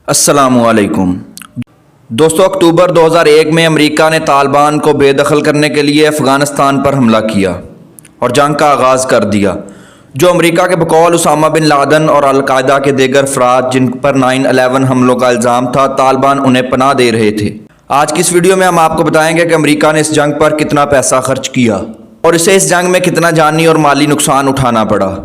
अस्सलामु अलैकुम दोस्तों, अक्टूबर 2001 में अमेरिका ने तालिबान को बेदखल करने के लिए अफ़गानिस्तान पर हमला किया और जंग का आगाज़ कर दिया, जो अमेरिका के बकौल उसामा बिन लादेन और अलकायदा के दीगर अफराद जिन पर 9/11 हमलों का इल्ज़ाम था, तालिबान उन्हें पनाह दे रहे थे। आज की इस वीडियो में हम आपको बताएंगे कि अमेरिका ने इस जंग पर कितना पैसा खर्च किया और इसे इस जंग में कितना जानी और माली नुकसान उठाना पड़ा।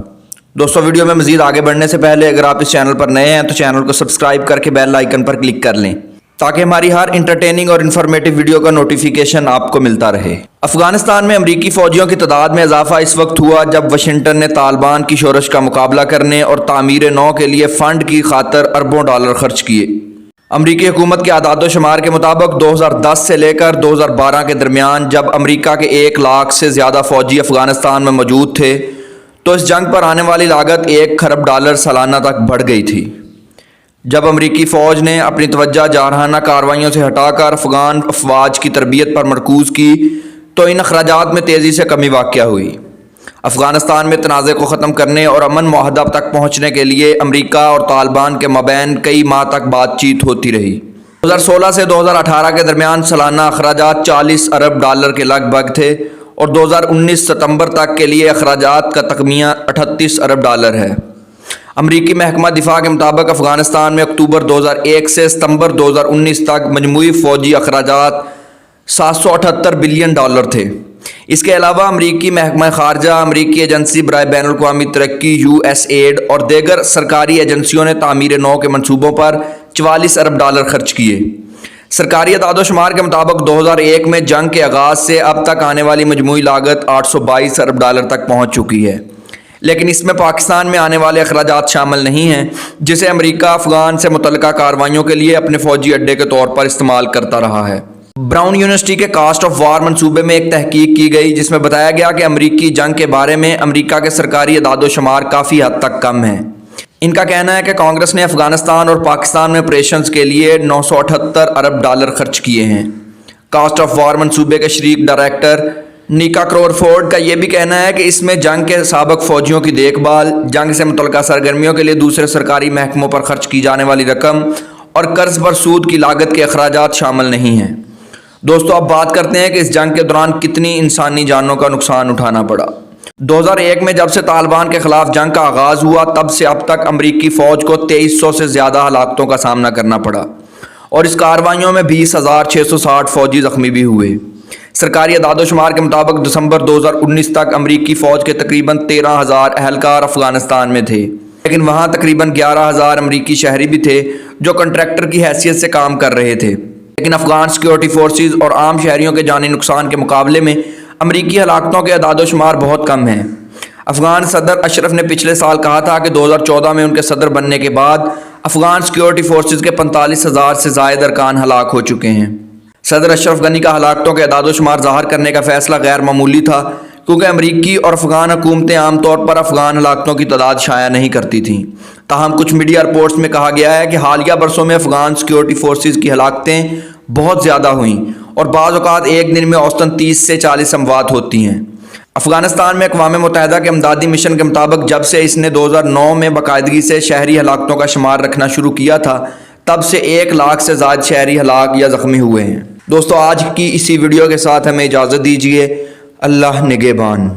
दोस्तों, वीडियो में मज़ीद आगे बढ़ने से पहले अगर आप इस चैनल पर नए हैं तो चैनल को सब्सक्राइब करके बेल आइकन पर क्लिक कर लें ताकि हमारी हर इंटरटेनिंग और इन्फॉर्मेटिव वीडियो का नोटिफिकेशन आपको मिलता रहे। अफगानिस्तान में अमरीकी फ़ौजियों की तादाद में इजाफा इस वक्त हुआ जब वाशिंगटन ने तालिबान की शोरश का मुकाबला करने और तामीर नौ के लिए फ़ंड की खातर अरबों डॉलर खर्च किए। अमरीकी हुकूमत के आदाद शुमार के मुताबिक 2010 से लेकर 2012 के दरमियान जब अमरीका के 1 लाख से ज़्यादा फ़ौजी अफगानिस्तान में मौजूद थे तो इस जंग पर आने वाली लागत 1 खरब डॉलर सालाना तक बढ़ गई थी। जब अमरीकी फ़ौज ने अपनी तवज्जो जारहाना कार्रवाइयों से हटाकर अफ़गान अफवाज की तरबियत पर मरकूज़ की तो इन अखराजात में तेज़ी से कमी वाक़या हुई। अफ़गानिस्तान में तनाज़े को ख़त्म करने और अमन मुआहदा तक पहुँचने के लिए अमरीका और तालिबान के मबैन कई माह तक बातचीत होती रही। 2016 से 2018 के दरमियान सालाना अखराजात 40 अरब डॉलर के लगभग थे और 2019 सितंबर तक के लिए अखराजात का तखमीना 38 अरब डॉलर है। अमरीकी महकमा दिफा के मुताबिक अफ़गानिस्तान में अक्टूबर 2001 से सितंबर 2019 तक मजमूई फ़ौजी अखराजात 778 बिलियन डॉलर थे। इसके अलावा अमरीकी महकमा ख़ारजा, अमरीकी एजेंसी बराए बैनुल-अक़वामी तरक्की USAID और दीगर सरकारी एजेंसियों ने तामीर नौ के मनसूबों पर 44 अरब डॉलर खर्च किए। सरकारी अदाद-ओ-शुमार के मुताबिक 2001 में जंग के आगाज़ से अब तक आने वाली मजमूई लागत 822 अरब डॉलर तक पहुँच चुकी है, लेकिन इसमें पाकिस्तान में आने वाले अखराजात शामिल नहीं हैं जिसे अमरीका अफ़गान से मुतल्लिका कार्रवाइयों के लिए अपने फ़ौजी अड्डे के तौर पर इस्तेमाल करता रहा है। ब्राउन यूनिवर्सिटी के कास्ट ऑफ वार मनसूबे में एक तहकीक की गई जिसमें बताया गया कि अमरीकी जंग के बारे में अमरीका के सरकारी अदाद-ओ-शुमार काफ़ी हद तक कम हैं। इनका कहना है कि कांग्रेस ने अफ़गानिस्तान और पाकिस्तान में ऑपरेशंस के लिए 978 अरब डॉलर खर्च किए हैं। कास्ट ऑफ वार मनसूबे के शरीक डायरेक्टर निका क्रॉफोर्ड का यह भी कहना है कि इसमें जंग के साबिक फ़ौजियों की देखभाल, जंग से मुतल्लिका सरगर्मियों के लिए दूसरे सरकारी महकमों पर खर्च की जाने वाली रकम और कर्ज पर सूद की लागत के अखराजात शामिल नहीं हैं। दोस्तों, अब बात करते हैं कि इस जंग के दौरान कितनी इंसानी जानों का नुकसान उठाना पड़ा। 2001 में जब से तालिबान के ख़िलाफ़ जंग का आगाज़ हुआ तब से अब तक अमरीकी फ़ौज को 2300 से ज़्यादा हलाकतों का सामना करना पड़ा और इस कार्रवाइयों में 20,660 फ़ौजी ज़ख्मी भी हुए। सरकारी अदाद-ओ-शुमार के मुताबिक दिसंबर 2019 तक अमरीकी फ़ौज के तकरीबन 13,000 अहलकार अफ़गानिस्तान में थे, लेकिन वहाँ तकरीबन 11,000 अमरीकी शहरी भी थे जो कंट्रैक्टर की हैसियत से काम कर रहे थे। लेकिन अफ़गान सिक्योरिटी फोर्सेस और आम शहरियों के जानी नुकसान के मुकाबले में अमरीकी हलाकतों के अदाद-ओ-शुमार बहुत कम हैं। अफ़गान सदर अशरफ ने पिछले साल कहा था कि 2014 में उनके सदर बनने के बाद अफ़गान सिक्योरिटी फोर्सेस के 45,000 से ज़ायद अरकान हलाक हो चुके हैं। सदर अशरफ गनी का हलाकतों के अदाद-ओ-शुमार ज़ाहिर करने का फ़ैसला गैर मामूली था क्योंकि अमरीकी और अफ़गान हुकूमतें आमतौर पर अफ़गान हलाकतों की तादाद शाया नहीं करती थीं। ताहम कुछ मीडिया रिपोर्ट्स में कहा गया है कि हालिया बरसों में अफ़गान सिक्योरिटी फोर्सेस की हलाकतें बहुत ज़्यादा हुईं और बाज़ औक़ात एक दिन में औसतन 30 से 40 अमवात होती हैं। अफ़गानिस्तान में अक़वाम मुत्तहिदा के इमदादी मिशन के मुताबिक जब से इसने 2009 में बाकायदगी से शहरी हलाकतों का शुमार रखना शुरू किया था तब से 1 लाख से ज़्यादा शहरी हलाक या ज़ख्मी हुए हैं। दोस्तों, आज की इसी वीडियो के साथ हमें इजाज़त दीजिए। अल्लाह निगहबान।